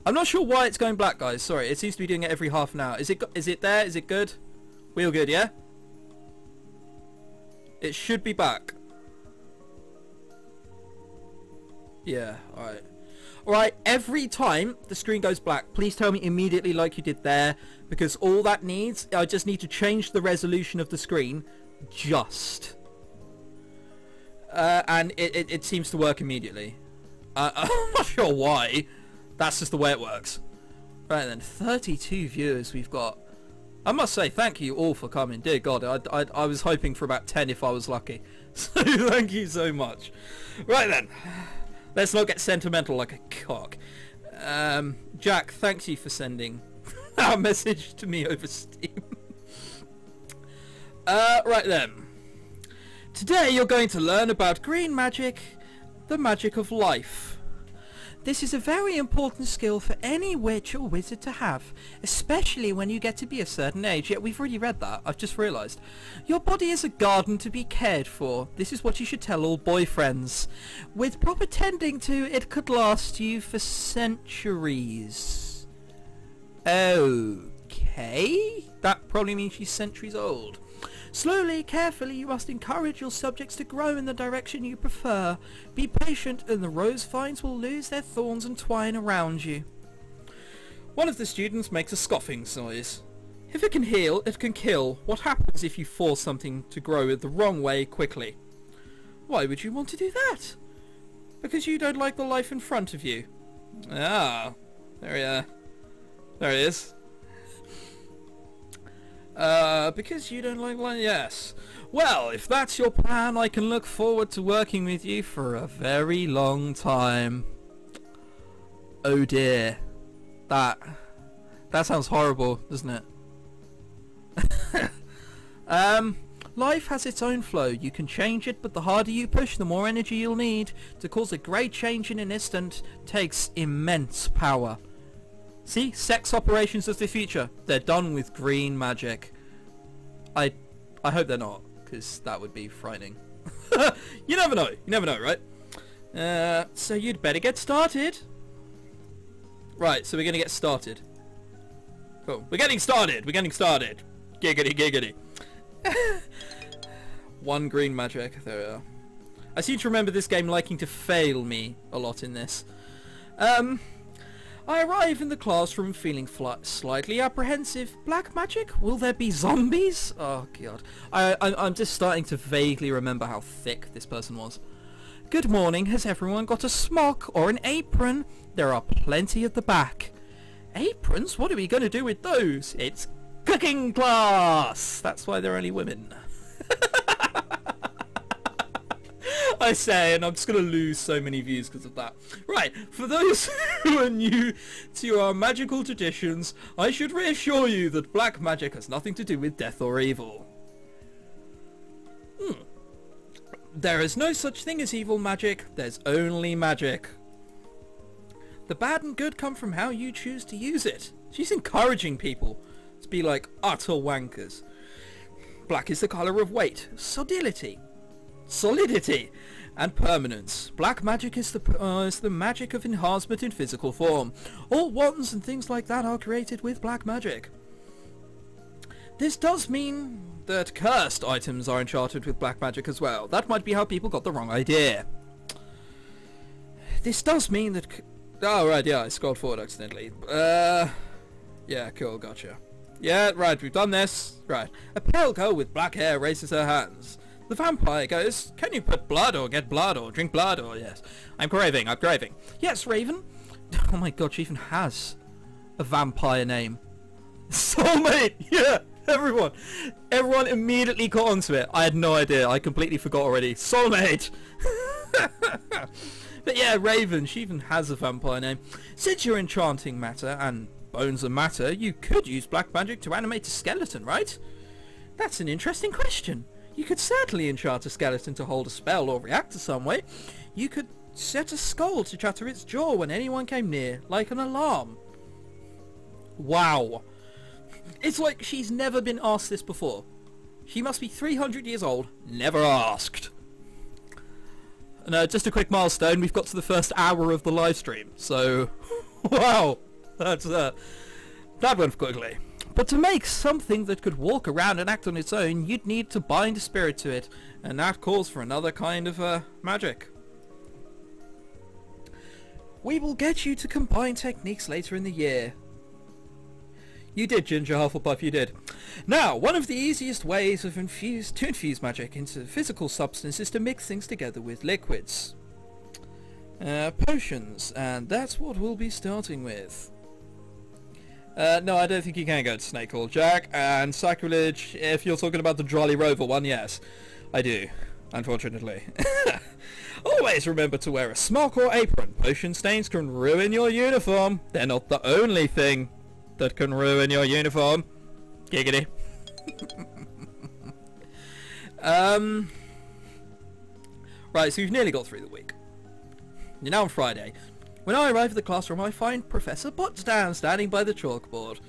I'm not sure why it's going black, guys. Sorry, it seems to be doing it every half an hour. Is it there? Is it good? We all good, yeah? It should be back. Yeah, alright. Alright, every time the screen goes black, please tell me immediately like you did there, because all that needs, I just need to change the resolution of the screen, just. And it seems to work immediately. I'm not sure why. That's just the way it works. Right then, 32 viewers we've got. I must say thank you all for coming. Dear God, I was hoping for about 10 if I was lucky. So thank you so much. Right then, let's not get sentimental like a cock. Jack, thanks you for sending our message to me over Steam. Right then. Today you're going to learn about green magic, the magic of life. This is a very important skill for any witch or wizard to have, especially when you get to be a certain age. Yet we've already read that, I've just realised. Your body is a garden to be cared for. This is what you should tell all boyfriends. With proper tending to, it could last you for centuries. Okay, that probably means she's centuries old. Slowly, carefully, you must encourage your subjects to grow in the direction you prefer. Be patient and the rose vines will lose their thorns and twine around you. One of the students makes a scoffing noise. If it can heal, it can kill. What happens if you force something to grow the wrong way quickly? Why would you want to do that? Because you don't like the life in front of you. Ah, there it is. Because you don't like life, yes. Well, if that's your plan, I can look forward to working with you for a very long time. Oh dear. That sounds horrible, doesn't it? Life has its own flow. You can change it, but the harder you push, the more energy you'll need. To cause a great change in an instant takes immense power. See? Sex operations of the future. They're done with green magic. I hope they're not, because that would be frightening. You never know. You never know, right? So you'd better get started. Right, so we're going to get started. Cool. We're getting started. We're getting started. Giggity, giggity. One green magic. There we are. I seem to remember this game liking to fail me a lot in this. I arrive in the classroom feeling slightly apprehensive. Black magic? Will there be zombies? Oh god. I'm just starting to vaguely remember how thick this person was. Good morning. Has everyone got a smock or an apron? There are plenty at the back. Aprons? What are we going to do with those? It's cooking class! That's why they're only women. I say, and I'm just going to lose so many views because of that. Right, for those who are new to our magical traditions, I should reassure you that black magic has nothing to do with death or evil. There is no such thing as evil magic, there's only magic. The bad and good come from how you choose to use it. She's encouraging people to be like utter wankers. Black is the colour of weight, solidity, and permanence. Black magic is the magic of enhancement in physical form. All wands and things like that are created with black magic. This does mean that cursed items are enchanted with black magic as well. That might be how people got the wrong idea. This does mean that... Oh, right, yeah, I scrolled forward accidentally. Yeah, cool, gotcha. Yeah, right, we've done this. Right. A pale girl with black hair raises her hands. The vampire goes, can you put blood or get blood or drink blood or... Yes. I'm craving. Yes, Raven. Oh my god, she even has a vampire name. Soulmate! Yeah, everyone immediately got onto it. I had no idea. I completely forgot already. Soulmate! But yeah, Raven, she even has a vampire name. Since you're enchanting matter and bones are matter, you could use black magic to animate a skeleton, right? That's an interesting question. You could certainly enchant a skeleton to hold a spell or react to some way. You could set a skull to chatter its jaw when anyone came near, like an alarm. Wow. It's like she's never been asked this before. She must be 300 years old, never asked. And just a quick milestone, we've got to the first hour of the live stream, so wow. That went quickly. But to make something that could walk around and act on its own, you'd need to bind a spirit to it, and that calls for another kind of magic. We will get you to combine techniques later in the year. You did, Ginger Hufflepuff, you did. Now, one of the easiest ways to infuse magic into physical substance is to mix things together with liquids. Potions, and that's what we'll be starting with. No, I don't think you can go to Snakehall, Jack. And Sacrilege, if you're talking about the Jolly Rover one, yes, I do, unfortunately. Always remember to wear a smock or apron. Potion stains can ruin your uniform. They're not the only thing that can ruin your uniform. Giggity. Right, so you've nearly got through the week. You're now on Friday. When I arrive at the classroom, I find Professor Potsdam standing by the chalkboard.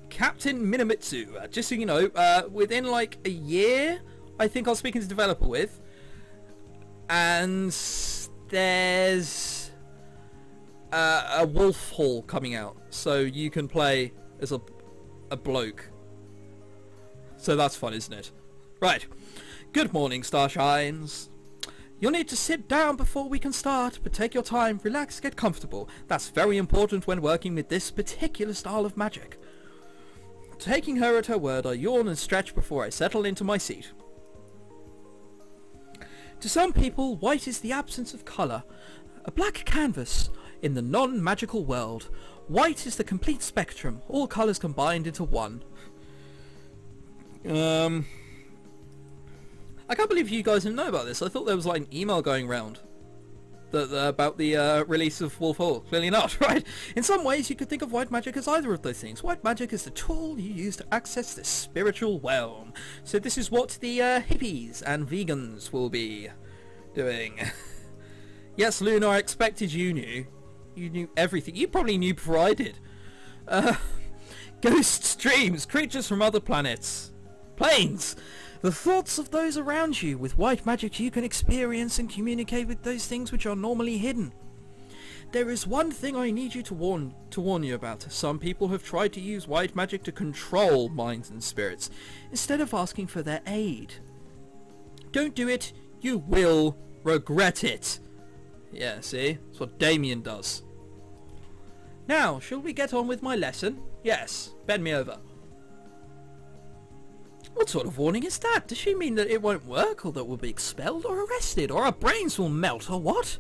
Captain Minamitsu, just so you know, within like a year, I think I was speaking to the developer with, and there's a Wolf Hall coming out, so you can play as a bloke. So that's fun, isn't it? Right. Good morning, Starshines. You'll need to sit down before we can start, but take your time, relax, get comfortable. That's very important when working with this particular style of magic. Taking her at her word, I yawn and stretch before I settle into my seat. To some people, white is the absence of colour, a black canvas in the non-magical world. White is the complete spectrum, all colours combined into one. I can't believe you guys didn't know about this. I thought there was like an email going round about the release of Wolf Hall. Clearly not, right? In some ways, you could think of white magic as either of those things. White magic is the tool you use to access the spiritual realm. So this is what the hippies and vegans will be doing. Yes, Luna, I expected you knew. You knew everything. You probably knew before I did. Ghosts, dreams, creatures from other planets. Planes. The thoughts of those around you. With white magic you can experience and communicate with those things which are normally hidden. There is one thing I need you to warn you about. Some people have tried to use white magic to control minds and spirits, instead of asking for their aid. Don't do it. You will regret it. Yeah, see? That's what Damien does. Now, shall we get on with my lesson? Yes. Bend me over. What sort of warning is that? Does she mean that it won't work, or that we'll be expelled, or arrested, or our brains will melt, or what?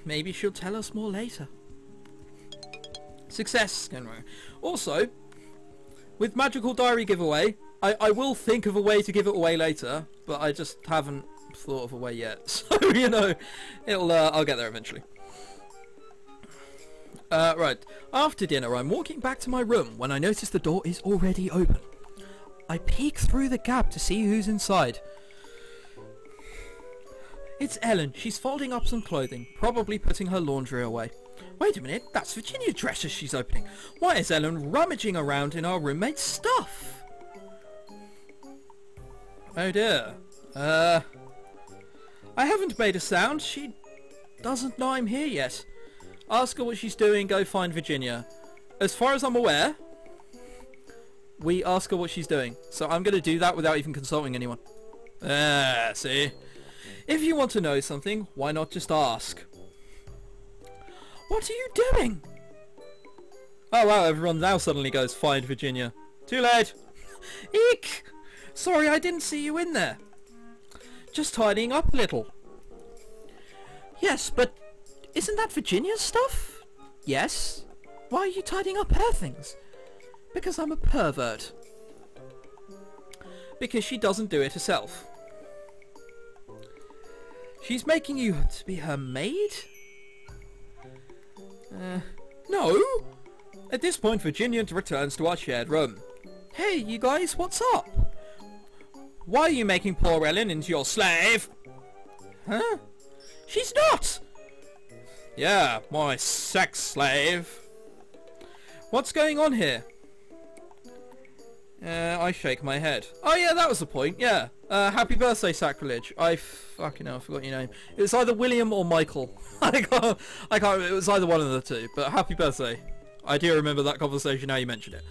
Maybe she'll tell us more later. Success, Kenro. Also, with Magical Diary giveaway, I will think of a way to give it away later, but I just haven't thought of a way yet. So, you know, I'll get there eventually. Right. After dinner, I'm walking back to my room when I notice the door is already open. I peek through the gap to see who's inside. It's Ellen. She's folding up some clothing, probably putting her laundry away. Wait a minute, that's Virginia dresses she's opening. Why is Ellen rummaging around in our roommate's stuff? Oh dear. I haven't made a sound. She doesn't know I'm here yet. Ask her what she's doing, go find Virginia. As far as I'm aware, we ask her what she's doing. So I'm going to do that without even consulting anyone. See? If you want to know something, why not just ask? What are you doing? Oh wow, everyone now suddenly goes, find Virginia. Too late. Eek! Sorry, I didn't see you in there. Just tidying up a little. Yes, but isn't that Virginia's stuff? Yes. Why are you tidying up her things? Because I'm a pervert. Because she doesn't do it herself. She's making you to be her maid? No. At this point, Virginia returns to our shared room. Hey, you guys, what's up? Why are you making poor Ellen into your slave? Huh? She's not! Yeah, my sex slave. What's going on here? I shake my head. Oh yeah, that was the point, yeah. Happy birthday, Sacrilege. Fucking hell, I forgot your name. It was either William or Michael. I can't, it was either one of the two, but happy birthday. I do remember that conversation now you mention it.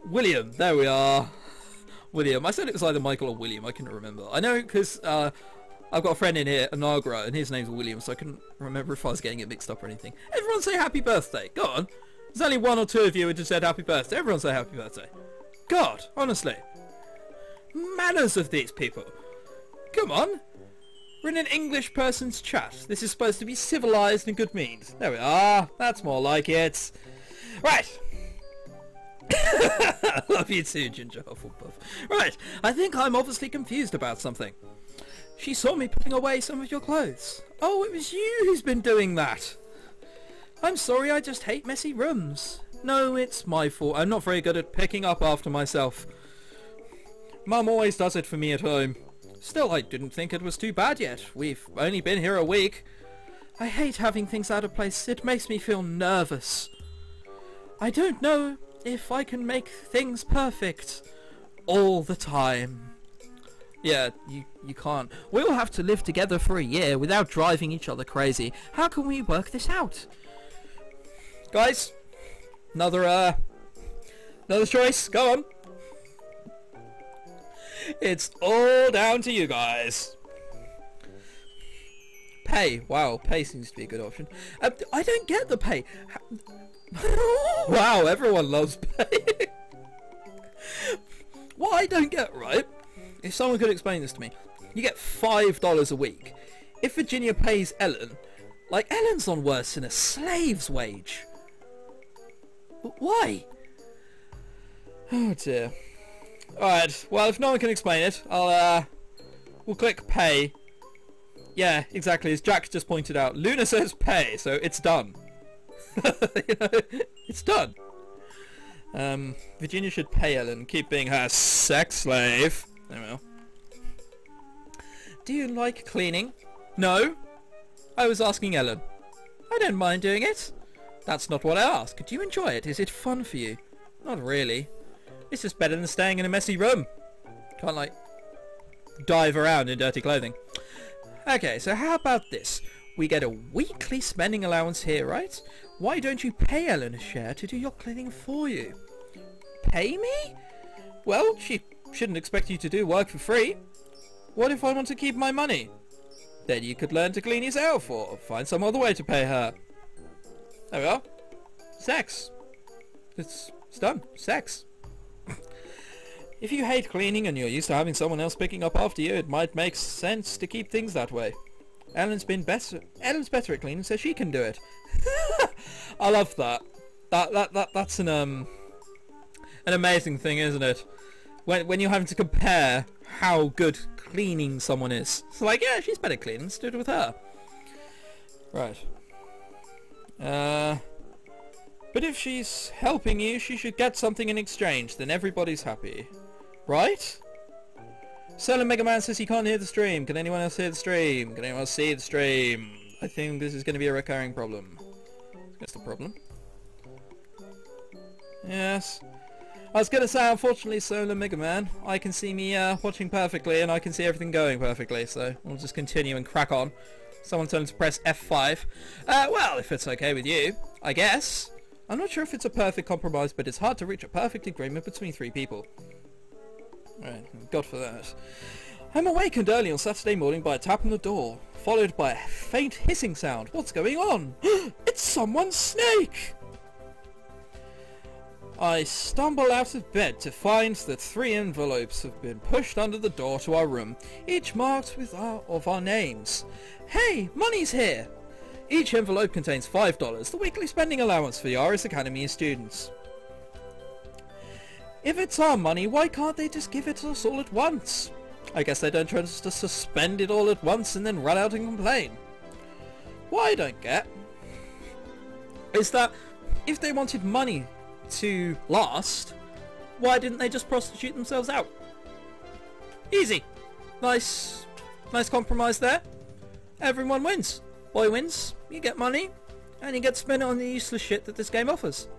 William, there we are. William. I said it was either Michael or William, I couldn't remember. I know because, I've got a friend in here, Anagra, and his name's William, so I couldn't remember if I was getting it mixed up or anything. Everyone say happy birthday. Go on. There's only one or two of you who just said happy birthday. Everyone say happy birthday. God, honestly. Manners of these people. Come on. We're in an English person's chat. This is supposed to be civilised and good means. There we are. That's more like it. Right. Love you too, Ginger Hufflepuff. Right. I think I'm obviously confused about something. She saw me putting away some of your clothes. Oh, it was you who's been doing that. I'm sorry, I just hate messy rooms. No, it's my fault. I'm not very good at picking up after myself. Mum always does it for me at home. Still, I didn't think it was too bad yet. We've only been here a week. I hate having things out of place. It makes me feel nervous. I don't know if I can make things perfect all the time. Yeah, you can't. We'll have to live together for a year without driving each other crazy. How can we work this out? Guys, another choice. Go on. It's all down to you guys. Pay. Wow, pay seems to be a good option. I don't get the pay. Wow, everyone loves pay. What I don't get, right? If someone could explain this to me. You get $5 a week. If Virginia pays Ellen, like Ellen's on worse than a slave's wage. Why? Oh dear. Alright, well if no one can explain it, we'll click pay. Yeah, exactly, as Jack just pointed out, Luna says pay, so it's done. You know, it's done. Virginia should pay Ellen, keep being her sex slave. There we go. Do you like cleaning? No. I was asking Ellen. I don't mind doing it. That's not what I asked. Do you enjoy it? Is it fun for you? Not really. It's just better than staying in a messy room. Can't like dive around in dirty clothing. Okay, so how about this? We get a weekly spending allowance here, right? Why don't you pay Ellen a share to do your cleaning for you? Pay me? Well, she shouldn't expect you to do work for free. What if I want to keep my money? Then you could learn to clean yourself or find some other way to pay her. There we are. Sex. It's done. Sex. If you hate cleaning and you're used to having someone else picking up after you, it might make sense to keep things that way. Ellen's better at cleaning, so she can do it. I love that. That's an amazing thing, isn't it? When you're having to compare how good cleaning someone is. It's like, yeah, she's better cleaning. Let's do it with her. Right. But if she's helping you, she should get something in exchange. Then everybody's happy. Right? Solar Mega Man says he can't hear the stream. Can anyone else hear the stream? Can anyone else see the stream? I think this is going to be a recurring problem. That's the problem. Yes. I was going to say, unfortunately, Solar Mega Man, I can see me watching perfectly and I can see everything going perfectly, so we'll just continue and crack on. Someone told him to press F5. Well, if it's okay with you, I guess. I'm not sure if it's a perfect compromise, but it's hard to reach a perfect agreement between three people. Right, God for that. I'm awakened early on Saturday morning by a tap on the door, followed by a faint hissing sound. What's going on? It's someone's snake! I stumble out of bed to find that 3 envelopes have been pushed under the door to our room, each marked with our names. Hey, money's here! Each envelope contains $5, the weekly spending allowance for the Aris Academy students. If it's our money, why can't they just give it to us all at once? I guess they don't trust us to suspend it all at once and then run out and complain. What I don't get is that if they wanted money to last, why didn't they just prostitute themselves out? Easy. Nice compromise there. Everyone wins. Boy wins, you get money, and you get to spend it on the useless shit that this game offers.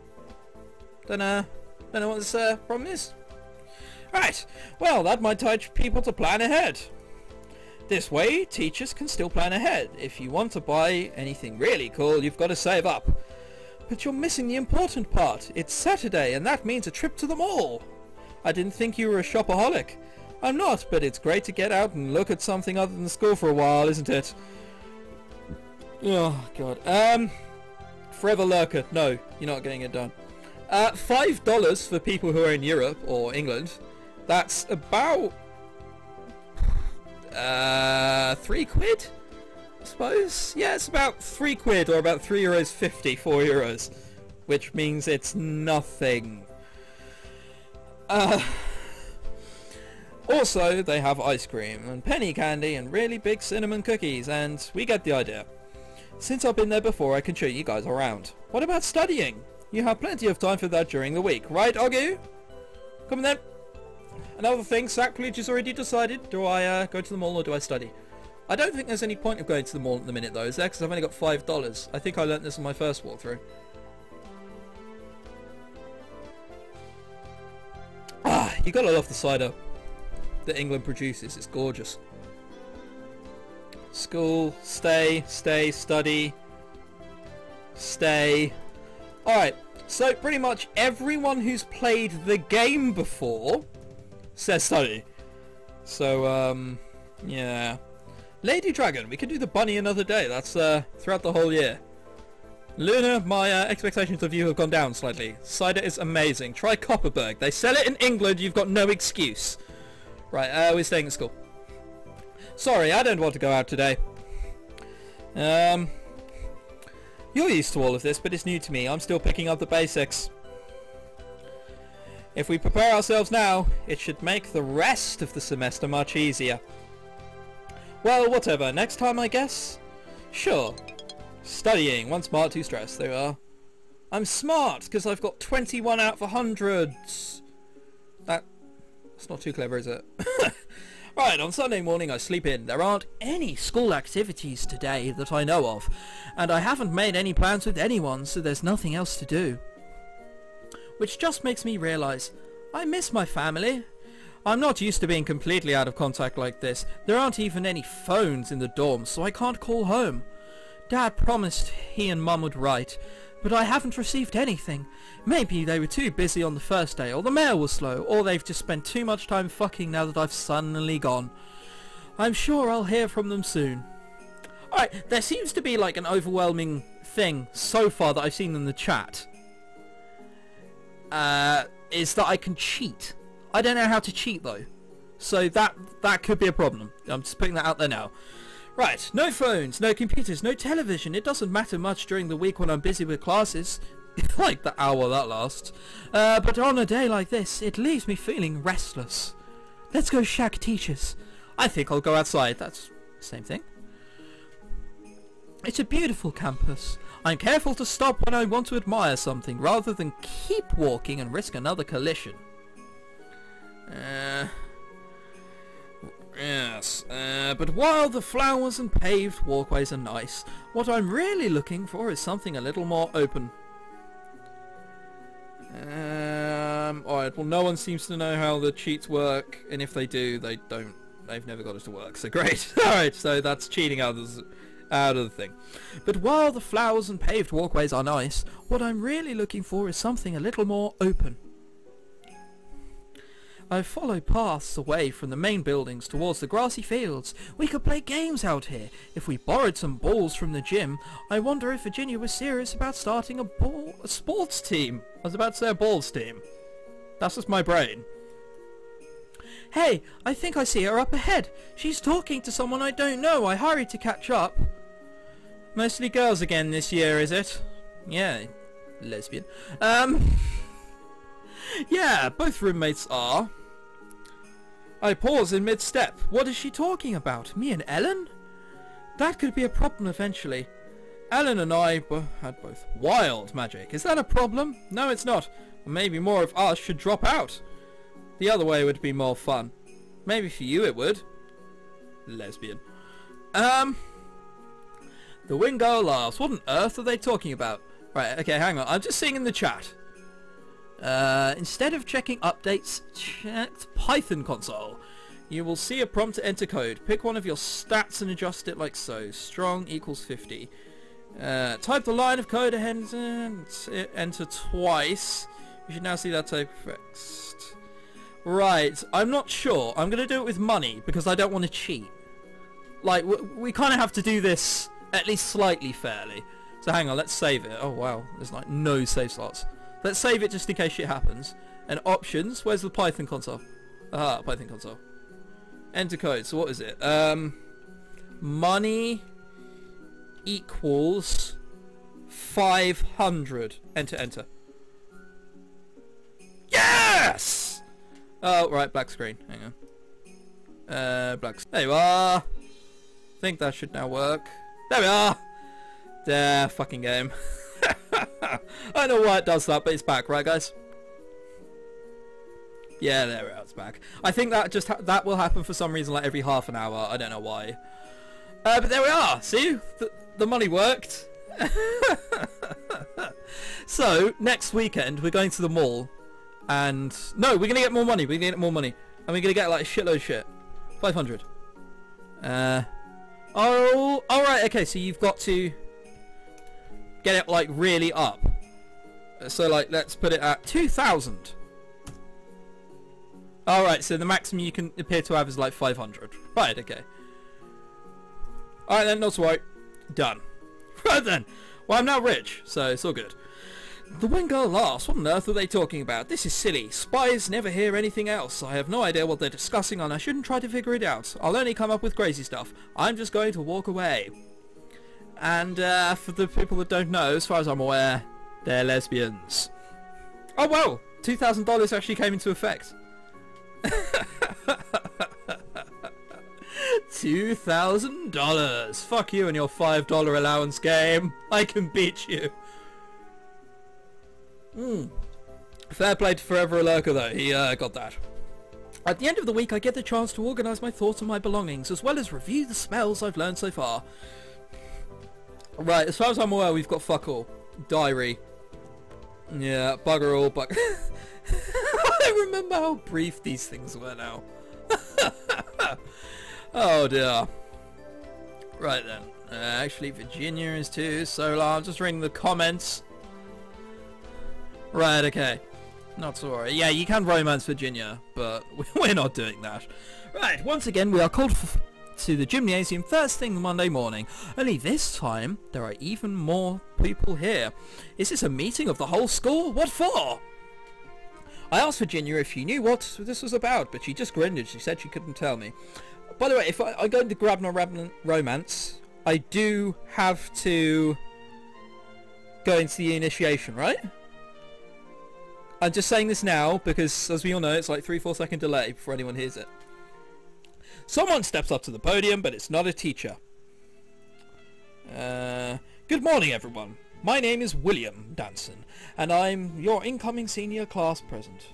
Don't know what this problem is. Right, well, that might teach people to plan ahead. This way, teachers can still plan ahead. If you want to buy anything really cool, you've got to save up. But you're missing the important part. It's Saturday, and that means a trip to the mall. I didn't think you were a shopaholic. I'm not, but it's great to get out and look at something other than school for a while, isn't it? Oh, God. Forever Lurker. No, you're not getting it done. $5 for people who are in Europe or England. That's about... £3? I suppose? Yeah, it's about £3 or about €3.50, €4. Which means it's nothing. Also, they have ice cream and penny candy and really big cinnamon cookies, and we get the idea. Since I've been there before, I can show you guys around. What about studying? You have plenty of time for that during the week, right, Oggu? Come on then. Another thing, sacrilege is already decided. Do I go to the mall or do I study? I don't think there's any point of going to the mall at the minute though, is there? Because I've only got $5. I think I learnt this on my first walkthrough. Ah, you gotta love the cider that England produces. It's gorgeous. School, stay, study, stay. Alright, so pretty much everyone who's played the game before says study. So, yeah. Lady Dragon, we can do the bunny another day. That's throughout the whole year. Luna, my expectations of you have gone down slightly. Cider is amazing. Try Copperberg. They sell it in England. You've got no excuse. Right, we're staying at school. Sorry, I don't want to go out today. You're used to all of this, but it's new to me. I'm still picking up the basics. If we prepare ourselves now, it should make the rest of the semester much easier. Well, whatever. Next time, I guess? Sure. Studying. One smart, two stressed. There we are. I'm smart, because I've got 21 out of hundreds. That's not too clever, is it? Right, on Sunday morning I sleep in. There aren't any school activities today that I know of, and I haven't made any plans with anyone, so there's nothing else to do. Which just makes me realise I miss my family. I'm not used to being completely out of contact like this. There aren't even any phones in the dorms, so I can't call home. Dad promised he and Mum would write, but I haven't received anything. Maybe they were too busy on the first day, or the mail was slow, or they've just spent too much time fucking now that I've suddenly gone. I'm sure I'll hear from them soon. Alright, there seems to be like an overwhelming thing so far that I've seen in the chat. Is that I can cheat. I don't know how to cheat though. So that could be a problem. I'm just putting that out there now. Right, no phones, no computers, no television. It doesn't matter much during the week when I'm busy with classes. Like the hour that lasts. But on a day like this, it leaves me feeling restless. Let's go shack teachers. I think I'll go outside. That's the same thing. It's a beautiful campus. I'm careful to stop when I want to admire something, rather than keep walking and risk another collision. Yes, but while the flowers and paved walkways are nice, what I'm really looking for is something a little more open. Alright, well no one seems to know how the cheats work, and if they do, they've never got it to work, so great. Alright, so that's cheating out of the thing. But while the flowers and paved walkways are nice, what I'm really looking for is something a little more open. I follow paths away from the main buildings towards the grassy fields. We could play games out here. If we borrowed some balls from the gym, I wonder if Virginia was serious about starting a sports team. I was about to say a balls team. That's just my brain. Hey, I think I see her up ahead. She's talking to someone I don't know. I hurry to catch up. Mostly girls again this year, is it? Yeah, lesbian. Yeah, both roommates are. I pause in mid-step. What is she talking about? Me and Ellen? That could be a problem eventually. Ellen and I had both wild magic. Is that a problem? No, it's not. Maybe more of us should drop out. The other way would be more fun. Maybe for you it would. Lesbian. The Wingo laughs. What on earth are they talking about? Right, okay, hang on. I'm just seeing in the chat. Instead of checking updates, check Python console. You will see a prompt to enter code. Pick one of your stats and adjust it like so. Strong equals 50. Type the line of code ahead and enter twice. You should now see that type fixed. Right, I'm not sure. I'm going to do it with money because I don't want to cheat. Like, we kind of have to do this at least slightly fairly. So hang on, let's save it. Oh wow, there's like no save slots. Let's save it just in case shit happens. And options, where's the Python console? Ah, Python console. Enter code, so what is it? Money equals 500. Enter. Yes! Oh, right, black screen. Hang on. There you are. I think that should now work. There we are. There, fucking game. I don't know why it does that, but it's back, right, guys? Yeah, there we are, it's back. I think that just that will happen for some reason, like every half an hour. I don't know why. But there we are. See, the money worked. So next weekend we're going to the mall, and no, we're gonna get more money. We're gonna get more money, and we're gonna get like a shitload of shit. 500. Oh, all right. Okay, so you've got to get it like really up. So like, let's put it at 2,000. Alright, so the maximum you can appear to have is like 500. Right, okay. Alright then, not to worry. Done. Right then. Well, I'm now rich, so it's all good. The one girl laughs. What on earth are they talking about? This is silly. Spies never hear anything else. I have no idea what they're discussing and I shouldn't try to figure it out. I'll only come up with crazy stuff. I'm just going to walk away. And for the people that don't know, as far as I'm aware, they're lesbians. Oh well, $2,000 actually came into effect. $2,000. Fuck you and your $5 allowance game. I can beat you. Fair play to Forever Lurker though. He got that. At the end of the week I get the chance to organise my thoughts and my belongings, as well as review the spells I've learned so far. Right, as far as I'm aware we've got fuck all. Diary. Yeah, bugger all, but I remember how brief these things were now. Oh dear. Right then. Actually, Virginia is too. Solar. I'm just reading the comments. Right. Okay. Not sorry. Yeah, you can romance Virginia, but we're not doing that. Right. Once again, we are called to the gymnasium first thing Monday morning. Only this time, there are even more people here. Is this a meeting of the whole school? What for? I asked Virginia if she knew what this was about, but she just grinned and she said she couldn't tell me. By the way, if I'm going to grab no romance, I do have to go into the initiation, right? I'm just saying this now because, as we all know, it's like 3-4 second delay before anyone hears it. Someone steps up to the podium, but it's not a teacher. Good morning, everyone. My name is William Danson, and I'm your incoming senior class president.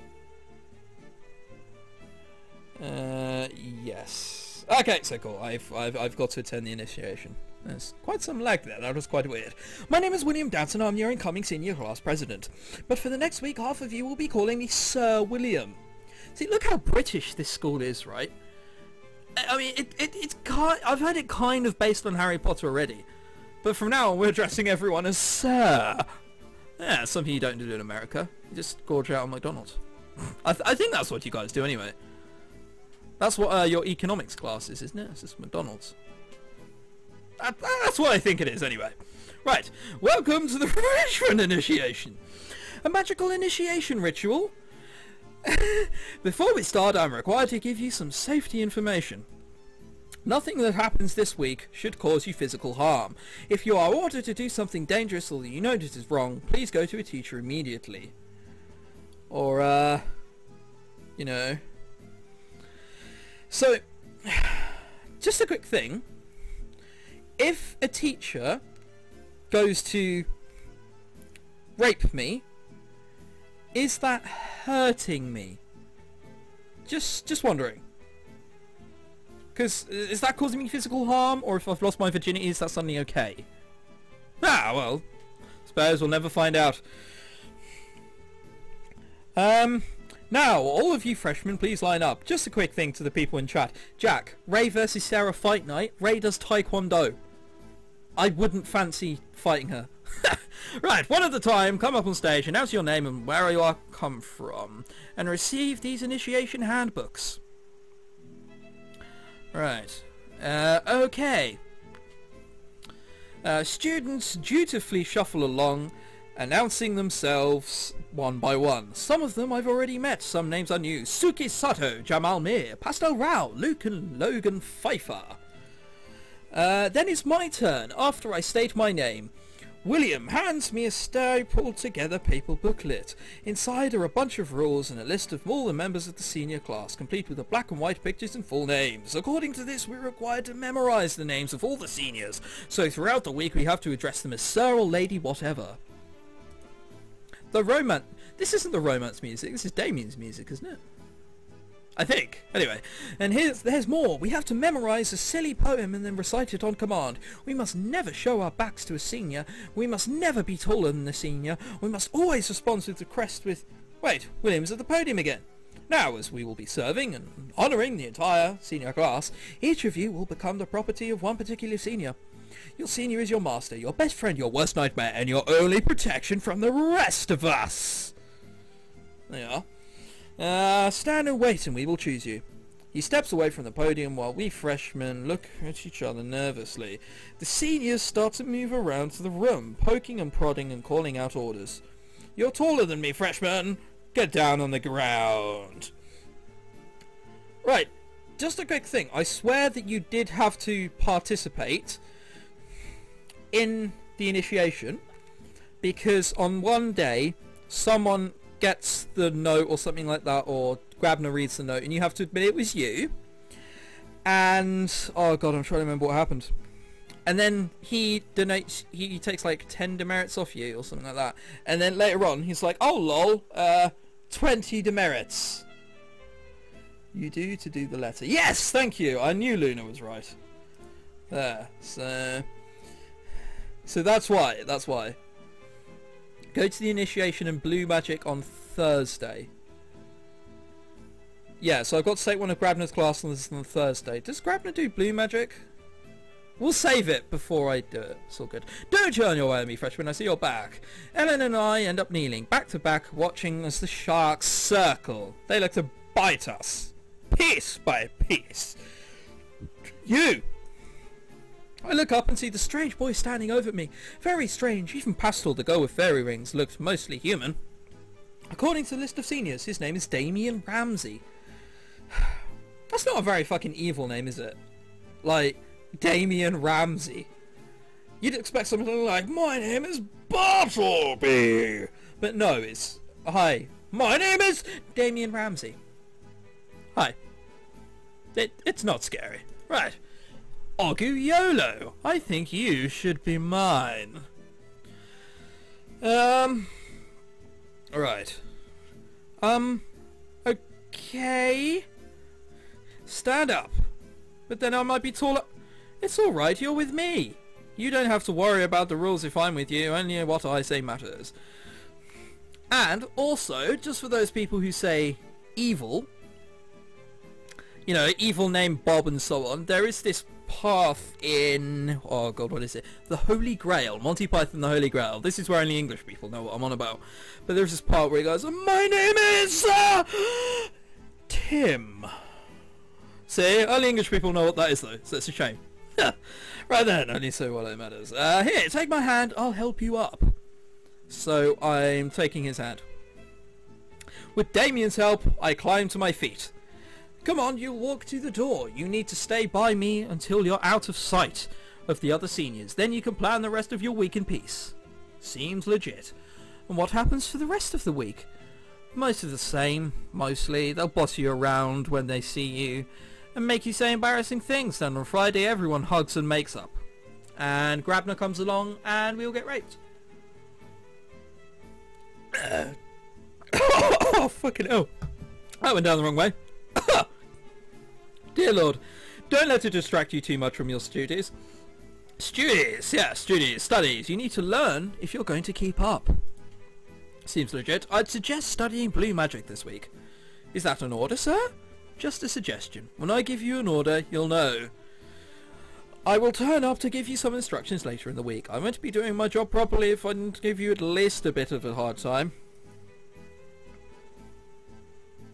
Yes. Okay, so cool. I've got to attend the initiation. There's quite some lag there. That was quite weird. My name is William Danson. I'm your incoming senior class president. But for the next week, half of you will be calling me Sir William. See, look how British this school is, right? I mean, it's kind. I've had it kind of based on Harry Potter already. But from now on, we're addressing everyone as Sir. Yeah, something you don't do in America. You just gorge out on McDonald's. I think that's what you guys do anyway. That's what your economics class is, isn't it? It's just McDonald's. That's what I think it is anyway. Right, welcome to the Richmond initiation. A magical initiation ritual. Before we start, I'm required to give you some safety information. Nothing that happens this week should cause you physical harm. If you are ordered to do something dangerous or that you notice is wrong, please go to a teacher immediately. Or, you know. So, just a quick thing. If a teacher goes to rape me, is that hurting me? Just wondering. Because is that causing me physical harm, or if I've lost my virginity, is that suddenly okay? Ah, well, suppose we'll never find out. Now, all of you freshmen, please line up. Just a quick thing to the people in chat. Jack, Ray versus Sarah fight night. Ray does Taekwondo. I wouldn't fancy fighting her. Right, one at a time, come up on stage, announce your name and where you are come from, and receive these initiation handbooks. Right. Okay. Students dutifully shuffle along, announcing themselves one by one. Some of them I've already met, some names are new. Suki Sato, Jamal Mir, Pastel Rao, Luke and Logan Pfeiffer. Then it's my turn, after I state my name. William hands me a stapled together paper booklet. Inside are a bunch of rules and a list of all the members of the senior class, complete with the black and white pictures and full names. According to this, we're required to memorize the names of all the seniors, so throughout the week we have to address them as Sir or Lady whatever. This isn't the romance music, this is Damien's music, isn't it? I think. Anyway, and there's more. We have to memorize a silly poem and then recite it on command. We must never show our backs to a senior. We must never be taller than the senior. We must always respond with the crest with... Wait, William's at the podium again. Now, as we will be serving and honouring the entire senior class, each of you will become the property of one particular senior. Your senior is your master, your best friend, your worst nightmare, and your only protection from the rest of us. There you are. Stand and wait and we will choose you. He steps away from the podium while we freshmen look at each other nervously. The seniors start to move around to the room, poking and prodding and calling out orders. You're taller than me, freshman! Get down on the ground! Right, just a quick thing. I swear that you did have to participate in the initiation, because on one day someone gets the note or something like that, or Grabner reads the note and you have to admit it was you, and oh god, I'm trying to remember what happened, and then he takes like 10 demerits off you or something like that, and then later on he's like, oh lol, 20 demerits. You do to do the letter. Yes, thank you, I knew Luna was right there. So that's why go to the initiation in Blue Magic on Thursday. Yeah, so I've got to take one of Grabner's classes on Thursday. Does Grabner do Blue Magic? We'll save it before I do it. It's all good. Don't turn your way at me, freshman. I see your back. Ellen and I end up kneeling, back to back, watching as the sharks circle. They look to bite us, piece by piece. You! I look up and see the strange boy standing over me. Very strange. Even Pastel, the girl with fairy rings, looked mostly human. According to the list of seniors, his name is Damien Ramsey. That's not a very fucking evil name, is it? Like, Damien Ramsey. You'd expect something like, my name is Bartleby. But no, it's, hi, my name is Damien Ramsey. Hi. It's not scary. Right. Oguyolo, I think you should be mine. Alright. Okay. Stand up. But then I might be taller. It's alright, you're with me. You don't have to worry about the rules if I'm with you, only what I say matters. And also, just for those people who say evil, you know, evil name Bob and so on, there is this path in, oh god, what is it? The Holy Grail, Monty Python the Holy Grail. This is where only English people know what I'm on about. But there's this part where he goes, my name is Tim. See, only English people know what that is though, so it's a shame. Right then, only so what it matters. Here, take my hand, I'll help you up. So I'm taking his hand. With Damien's help, I climb to my feet. Come on, you'll walk to the door. You need to stay by me until you're out of sight of the other seniors. Then you can plan the rest of your week in peace. Seems legit. And what happens for the rest of the week? Most of the same, mostly. They'll boss you around when they see you and make you say embarrassing things. Then on Friday, everyone hugs and makes up. And Grabner comes along and we all get raped. Oh, fucking hell. That went down the wrong way. Dear Lord, don't let it distract you too much from your studies. Studies. You need to learn if you're going to keep up. Seems legit. I'd suggest studying blue magic this week. Is that an order, sir? Just a suggestion. When I give you an order, you'll know. I will turn up to give you some instructions later in the week. I won't be doing my job properly if I didn't give you at least a bit of a hard time.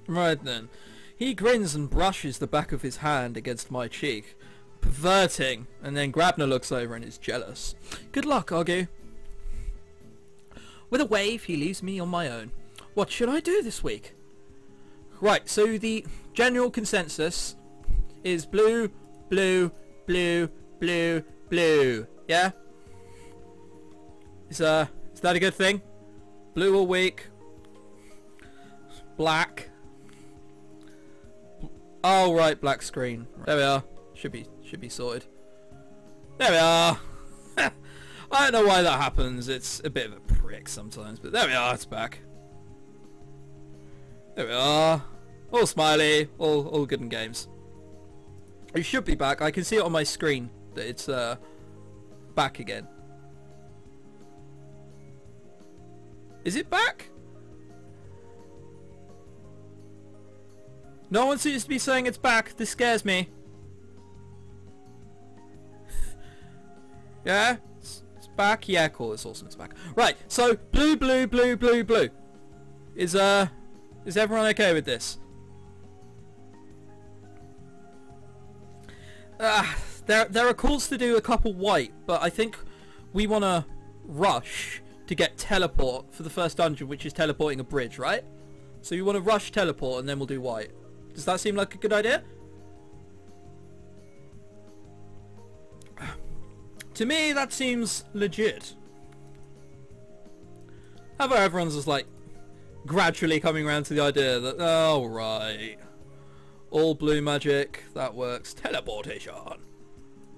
Right then. He grins and brushes the back of his hand against my cheek, perverting, and then Grabner looks over and is jealous. Good luck, Argu. With a wave, he leaves me on my own. What should I do this week? Right, so the general consensus is blue, blue, blue, blue, blue. Yeah? Is that a good thing? Blue all week. Black. Oh right, black screen. There we are. Should be sorted. There we are. I don't know why that happens. It's a bit of a prick sometimes, but there we are. It's back. There we are. All smiley. All good in games. It should be back. I can see it on my screen that it's back again. Is it back? No one seems to be saying it's back. This scares me. Yeah? It's back? Yeah, cool. It's awesome. It's back. Right. So, blue, blue, blue, blue, blue. Is everyone okay with this? There are calls to do a couple white, but I think we want to rush to get teleport for the first dungeon, which is teleporting a bridge, right? So you want to rush teleport and then we'll do white. Does that seem like a good idea? To me, that seems legit. How about everyone's just like gradually coming around to the idea that, oh right, all blue magic, that works. Teleportation.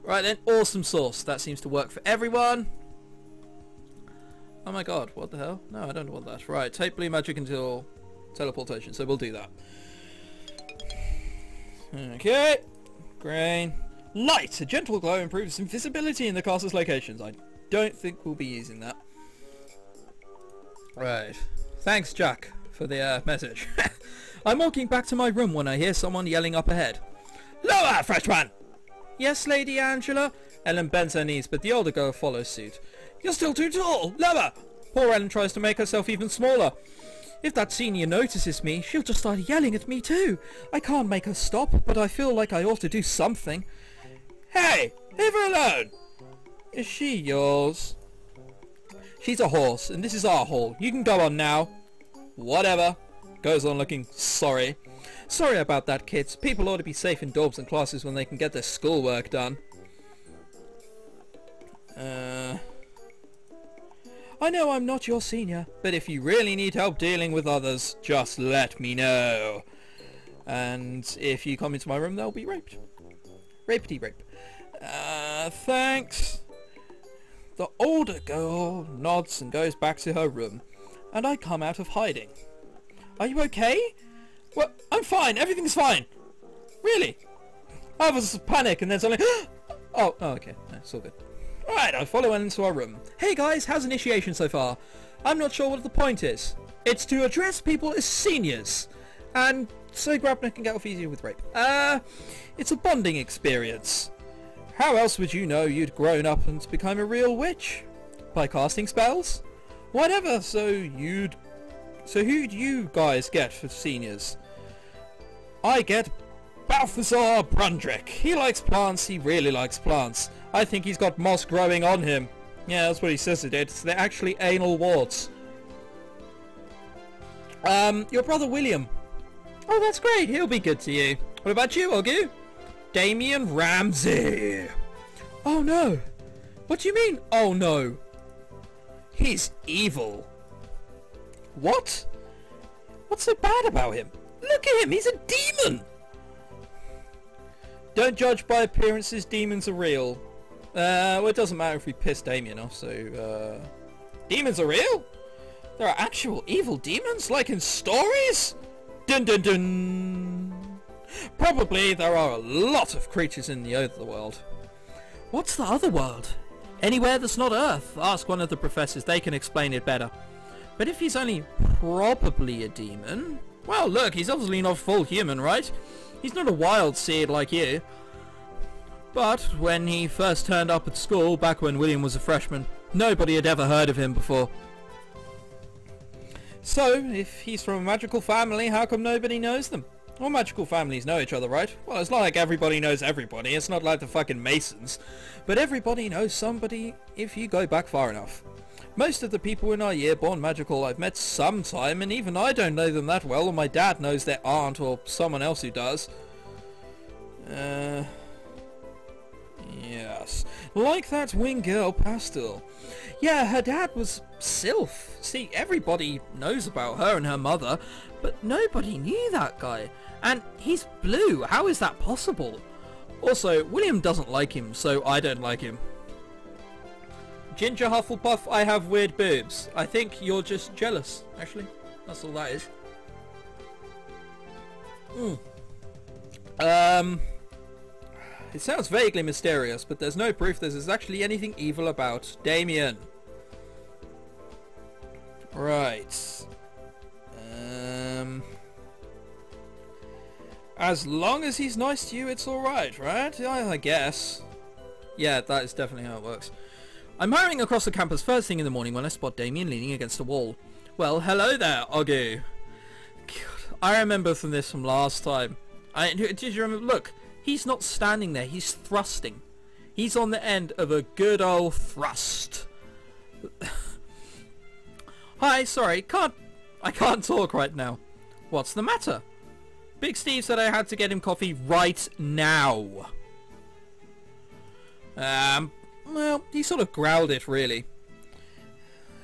Right then, awesome sauce. That seems to work for everyone. Oh my god, what the hell? No, I don't want that. Right, take blue magic until teleportation, so we'll do that. Okay. Green. Light! A gentle glow improves invisibility in the castle's locations. I don't think we'll be using that. Right. Thanks, Jack, for the message. I'm walking back to my room when I hear someone yelling up ahead. Lower, freshman! Yes, Lady Angela. Ellen bends her knees, but the older girl follows suit. You're still too tall! Lower! Poor Ellen tries to make herself even smaller. If that senior notices me, she'll just start yelling at me too. I can't make her stop, but I feel like I ought to do something. Hey! Leave her alone! Is she yours? She's a horse, and this is our hall. You can go on now. Whatever. Goes on looking sorry. Sorry about that, kids. People ought to be safe in dorms and classes when they can get their schoolwork done. I know I'm not your senior, but if you really need help dealing with others, just let me know. And if you come into my room, they'll be raped. Rapety rape. Thanks. The older girl nods and goes back to her room, and I come out of hiding. Are you okay? Well, I'm fine. Everything's fine. Really? I was panic and then suddenly... oh, okay. No, it's all good. Alright, I follow Ellen into our room. Hey guys, how's initiation so far? I'm not sure what the point is. It's to address people as seniors. And so Grabner can get off easier with rape. It's a bonding experience. How else would you know you'd grown up and become a real witch? By casting spells? Whatever, so who'd you guys get for seniors? I get Balthazar Brundrick. He likes plants, he really likes plants. I think he's got moss growing on him. Yeah, that's what he says it is. They're actually anal warts. Your brother William. Oh, that's great. He'll be good to you. What about you, Ogu? Damien Ramsey. Oh no. What do you mean, oh no? He's evil. What? What's so bad about him? Look at him, he's a demon. Don't judge by appearances, demons are real. Well, it doesn't matter if we piss Damien off, so, demons are real? There are actual evil demons, like in stories? Dun dun dun! Probably there are a lot of creatures in the other world. What's the other world? Anywhere that's not Earth. Ask one of the professors, they can explain it better. But if he's only probably a demon... Well, look, he's obviously not full human, right? He's not a wild seed like you. But when he first turned up at school, back when William was a freshman, nobody had ever heard of him before. So, if he's from a magical family, how come nobody knows them? All magical families know each other, right? Well, it's not like everybody knows everybody. It's not like the fucking Masons. But everybody knows somebody if you go back far enough. Most of the people in our year born magical I've met sometime, and even I don't know them that well, or my dad knows their aunt or someone else who does. Yes. Like that wing girl pastel. Yeah, her dad was Sylph. See, everybody knows about her and her mother, but nobody knew that guy. And he's blue. How is that possible? Also, William doesn't like him, so I don't like him. Ginger Hufflepuff, I have weird boobs. I think you're just jealous, actually. That's all that is. It sounds vaguely mysterious, but there's no proof there's actually anything evil about Damien. Right. As long as he's nice to you, it's alright, right? I guess. Yeah, that is definitely how it works. I'm hurrying across the campus first thing in the morning when I spot Damien leaning against a wall. Well, hello there, Ogu. God, I remember from last time. Did you remember? Look, he's not standing there, he's thrusting. He's on the end of a good old thrust. Hi, sorry, I can't talk right now. What's the matter? Big Steve said I had to get him coffee right now. Well, he sort of growled it, really.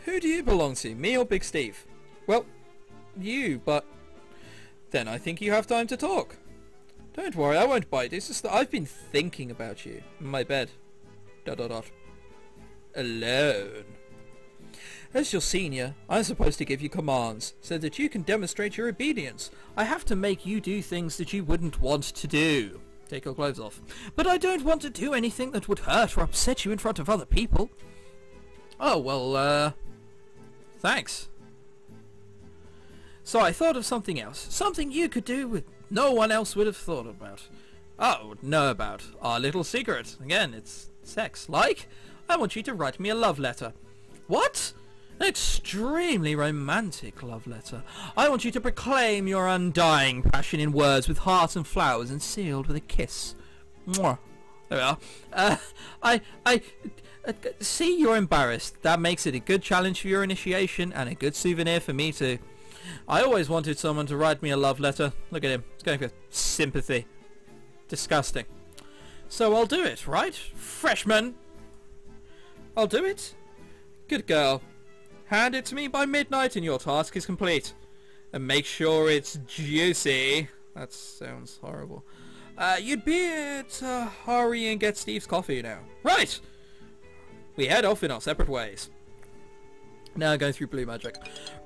Who do you belong to, me or Big Steve? Well, you, but then I think you have time to talk. Don't worry, I won't bite. It's just that I've been thinking about you in my bed. ... Alone. As your senior, I'm supposed to give you commands, so that you can demonstrate your obedience. I have to make you do things that you wouldn't want to do. Take your clothes off. But I don't want to do anything that would hurt or upset you in front of other people. Oh, well, thanks. So I thought of something else. Something you could do with no one else would have thought about. Oh, know about. Our little secret. Again, it's sex. Like, I want you to write me a love letter. What? An extremely romantic love letter. I want you to proclaim your undying passion in words with hearts and flowers and sealed with a kiss. Mwah. There we are. I see you're embarrassed. That makes it a good challenge for your initiation and a good souvenir for me too. I always wanted someone to write me a love letter. Look at him. He's going for sympathy. Disgusting. So I'll do it, right? Freshman. I'll do it. Good girl. Hand it to me by midnight and your task is complete. And make sure it's juicy. That sounds horrible. You'd better hurry and get Steve's coffee now. Right! We head off in our separate ways. Now going through blue magic.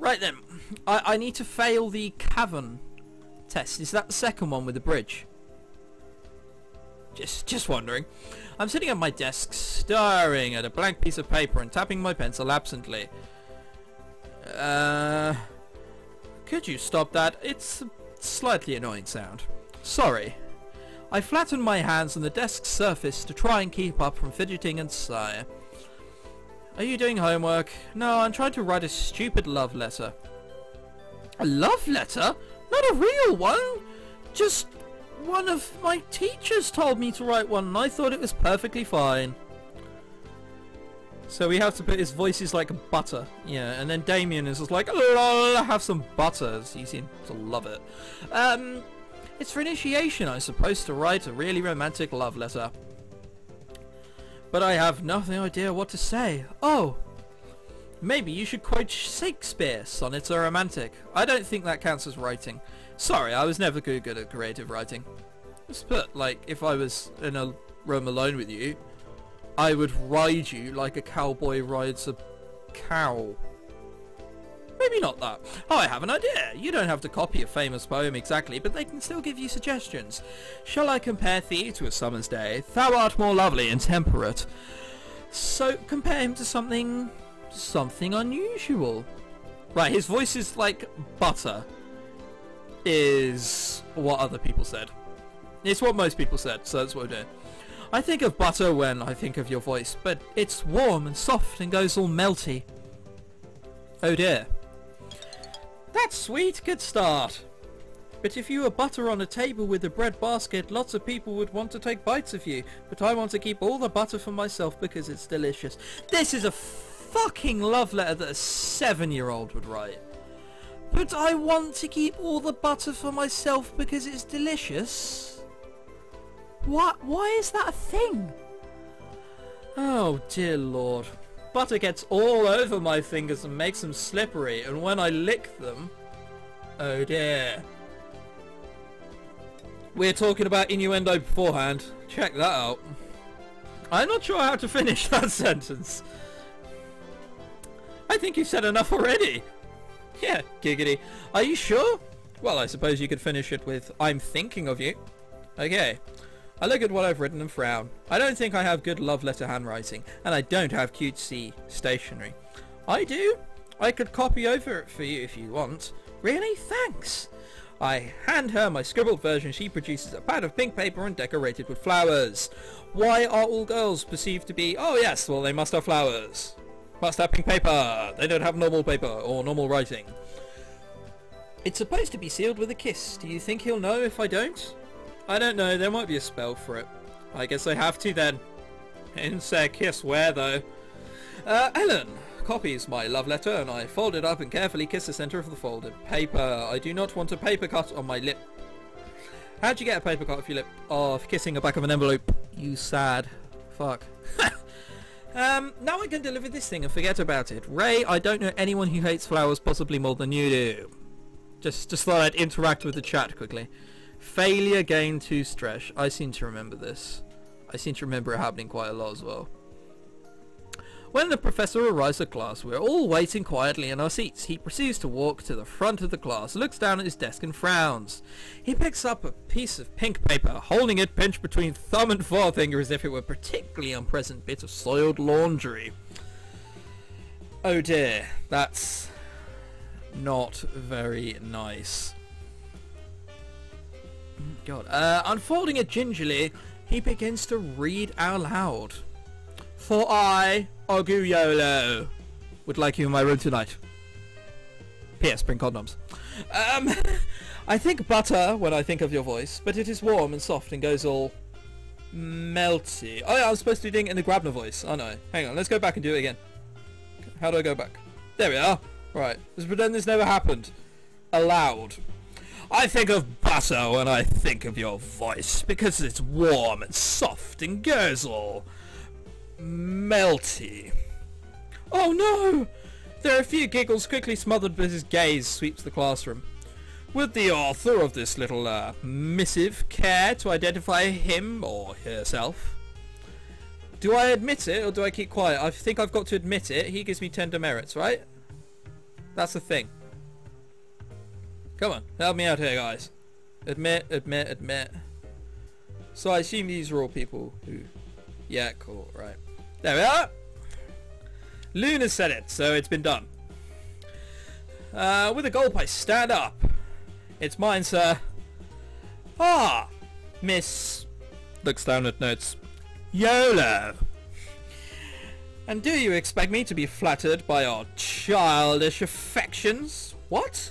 Right then. I need to fail the cavern test. Is that the second one with the bridge? Just wondering. I'm sitting at my desk staring at a blank piece of paper and tapping my pencil absently. Could you stop that? It's a slightly annoying sound. Sorry. I flattened my hands on the desk's surface to try and keep up from fidgeting and sigh. Are you doing homework? No, I'm trying to write a stupid love letter. A love letter? Not a real one? Just one of my teachers told me to write one and I thought it was perfectly fine. So we have to put his voice is like butter. Yeah, and then Damien is just like, lol, have some butter. You seem to love it. It's for initiation. I'm supposed to write a really romantic love letter. But I have no idea what to say. Oh, maybe you should quote Shakespeare. Sonnets are romantic. I don't think that counts as writing. Sorry, I was never good at creative writing. Just put, like, if I was in a room alone with you, I would ride you like a cowboy rides a cow. Maybe not that. Oh, I have an idea. You don't have to copy a famous poem exactly, but they can still give you suggestions. Shall I compare thee to a summer's day? Thou art more lovely and temperate. So compare him to something unusual. Right, his voice is like butter. Is what other people said. It's what most people said, so that's what we're doing. I think of butter when I think of your voice, but it's warm and soft and goes all melty. Oh dear. That's sweet, good start. But if you were butter on a table with a bread basket, lots of people would want to take bites of you. But I want to keep all the butter for myself because it's delicious. This is a fucking love letter that a 7-year-old would write. But I want to keep all the butter for myself because it's delicious. What? Why is that a thing? Oh dear lord. Butter gets all over my fingers and makes them slippery, and when I lick them... Oh dear. We're talking about innuendo beforehand. Check that out. I'm not sure how to finish that sentence. I think you've said enough already. Yeah, giggity. Are you sure? Well, I suppose you could finish it with, I'm thinking of you. Okay. I look at what I've written and frown. I don't think I have good love letter handwriting, and I don't have cutesy stationery. I do. I could copy over it for you if you want. Really? Thanks. I hand her my scribbled version. She produces a pad of pink paper and decorated with flowers. Why are all girls perceived to be... Oh yes, well they must have flowers. Must have pink paper. They don't have normal paper or normal writing. It's supposed to be sealed with a kiss. Do you think he'll know if I don't? I don't know, there might be a spell for it. I guess I have to then. Didn't say a kiss where though. Ellen copies my love letter and I fold it up and carefully kiss the centre of the folded paper. I do not want a paper cut on my lip. How'd you get a paper cut off your lip? Of kissing the back of an envelope. You sad fuck. Now I can deliver this thing and forget about it. Ray, I don't know anyone who hates flowers possibly more than you do. Just thought I'd interact with the chat quickly. Failure gain 2 stress. I seem to remember this. I seem to remember it happening quite a lot as well. When the professor arrives at class, we're all waiting quietly in our seats. He proceeds to walk to the front of the class, looks down at his desk and frowns. He picks up a piece of pink paper, holding it pinched between thumb and forefinger as if it were a particularly unpleasant bit of soiled laundry. Oh dear, that's not very nice. God. Unfolding it gingerly, he begins to read out loud. For I, Oguyolo, would like you in my room tonight. P.S. Bring condoms. I think butter when I think of your voice, but it is warm and soft and goes all melty. Oh yeah, I was supposed to be doing it in the Grabner voice. Oh no. Hang on, let's go back and do it again. How do I go back? There we are. Right. Let's pretend this never happened. Aloud. I think of butter when I think of your voice, because it's warm and soft and goes all melty. Oh no! There are a few giggles quickly smothered as his gaze sweeps the classroom. Would the author of this little missive care to identify him or herself? Do I admit it or do I keep quiet? I think I've got to admit it. He gives me 10 demerits, right? That's the thing. Come on, help me out here, guys. Admit, admit, admit. So I assume these are all people who... Yeah, cool, right. There we are! Luna said it, so it's been done. With a gold plate, stand up. It's mine, sir. Ah! Miss... Looks down at notes. YOLO! And do you expect me to be flattered by your childish affections? What?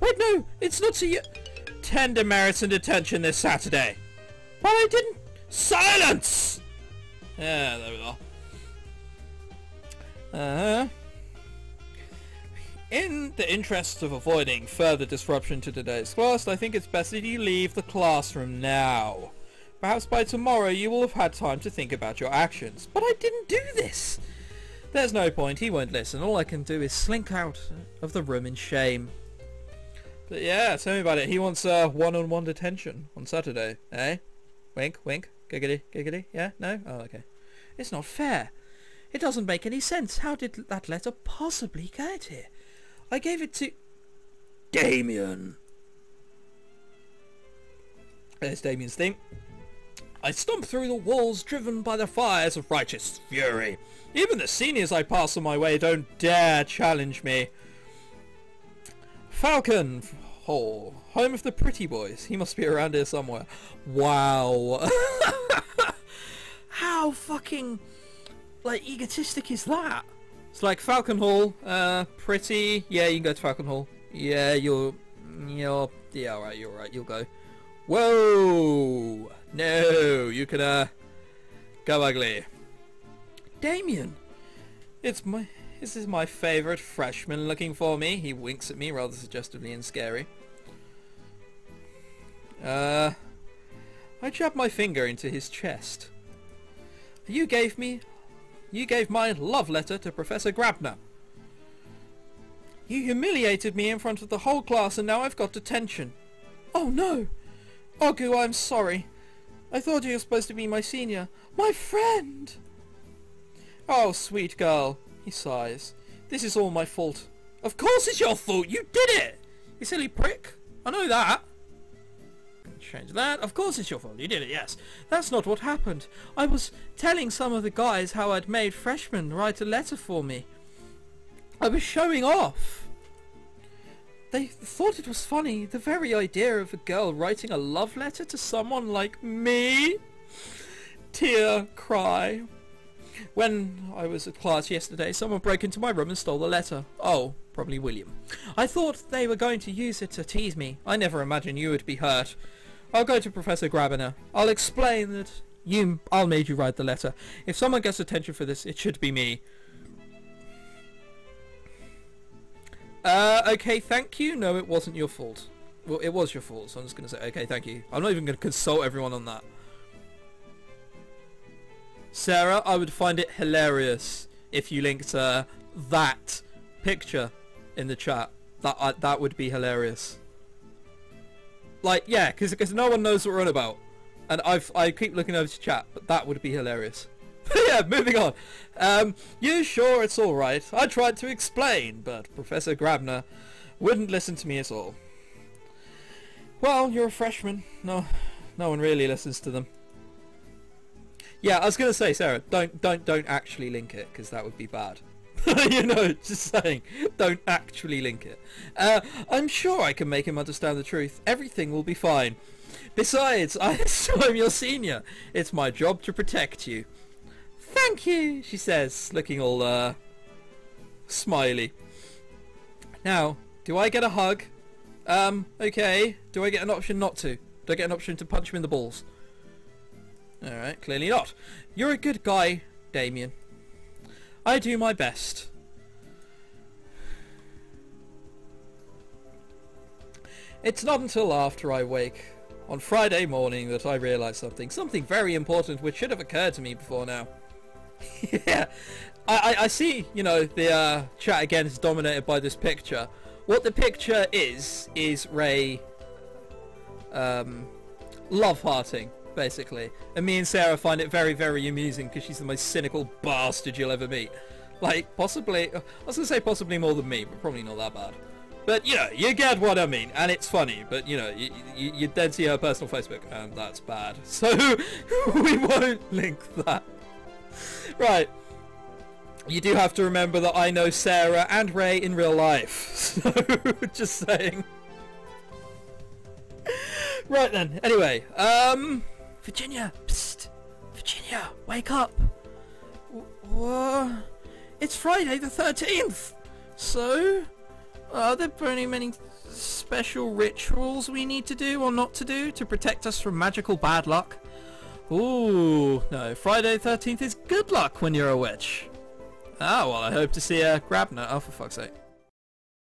Wait, no, it's not so you... 10 demerits and detention this Saturday. But I didn't... Silence! Yeah, there we are. In the interest of avoiding further disruption to today's class, I think it's best that you leave the classroom now. Perhaps by tomorrow you will have had time to think about your actions. But I didn't do this! There's no point, he won't listen. All I can do is slink out of the room in shame. But yeah, tell me about it. He wants one-on-one detention on Saturday, eh? Wink, wink, giggity, giggity. Yeah? No? Oh, okay. It's not fair. It doesn't make any sense. How did that letter possibly get here? I gave it to... Damien. There's Damien's thing. I stomp through the walls driven by the fires of righteous fury. Even the seniors I pass on my way don't dare challenge me. Falcon Hall, home of the pretty boys. He must be around here somewhere. Wow. How fucking, like, egotistic is that? It's like Falcon Hall, pretty. Yeah, you can go to Falcon Hall. Yeah, yeah, alright, you're right, you'll go. Whoa! No, you can, go ugly. Damien! This is my favourite freshman looking for me. He winks at me rather suggestively and scary. I jab my finger into his chest. You gave my love letter to Professor Grabner. You humiliated me in front of the whole class and now I've got detention. Oh no! Ogu, I'm sorry. I thought you were supposed to be my senior. My friend! Oh, sweet girl. He sighs. This is all my fault. Of course it's your fault! You did it! You silly prick. I know that. Change that. Of course it's your fault. You did it, yes. That's not what happened. I was telling some of the guys how I'd made freshmen write a letter for me. I was showing off. They thought it was funny. The very idea of a girl writing a love letter to someone like me. Tear, cry. When I was at class yesterday, someone broke into my room and stole the letter. Oh, probably William. I thought they were going to use it to tease me. I never imagined you would be hurt. I'll go to Professor Grabner. I'll explain that I'll made you write the letter. If someone gets attention for this, it should be me. Okay, thank you. No, it wasn't your fault. Well, it was your fault, so I'm just going to say, okay, thank you. I'm not even going to consult everyone on that. Sarah, I would find it hilarious if you linked that picture in the chat. That would be hilarious. Like, yeah, because no one knows what we're on about. And I keep looking over to chat, but that would be hilarious. Yeah, moving on. You sure it's alright? I tried to explain, but Professor Grabner wouldn't listen to me at all. Well, you're a freshman. No one really listens to them. Yeah, I was going to say, Sarah, don't actually link it, because that would be bad. You know, just saying, don't actually link it. I'm sure I can make him understand the truth. Everything will be fine. Besides, I'm your senior. It's my job to protect you. Thank you, she says, looking all, smiley. Now, do I get a hug? Okay. Do I get an option not to? Do I get an option to punch him in the balls? Alright, clearly not. You're a good guy, Damien. I do my best. It's not until after I wake on Friday morning that I realise something very important which should have occurred to me before now. Yeah, I see, you know, the chat again is dominated by this picture. What the picture is Ray love-hearting, basically. And me and Sarah find it very amusing because she's the most cynical bastard you'll ever meet. Like, possibly, I was going to say possibly more than me, but probably not that bad. But, you know, you get what I mean, and it's funny, but, you know, you then see her personal Facebook, and that's bad. So, we won't link that. Right. You do have to remember that I know Sarah and Ray in real life. So, just saying. Right then, anyway, Virginia, psst, Virginia, wake up. What? It's Friday the 13th. So, are there many special rituals we need to do or not to do to protect us from magical bad luck? Ooh, no, Friday the 13th is good luck when you're a witch. Ah, well, I hope to see Grabner. Oh, for fuck's sake.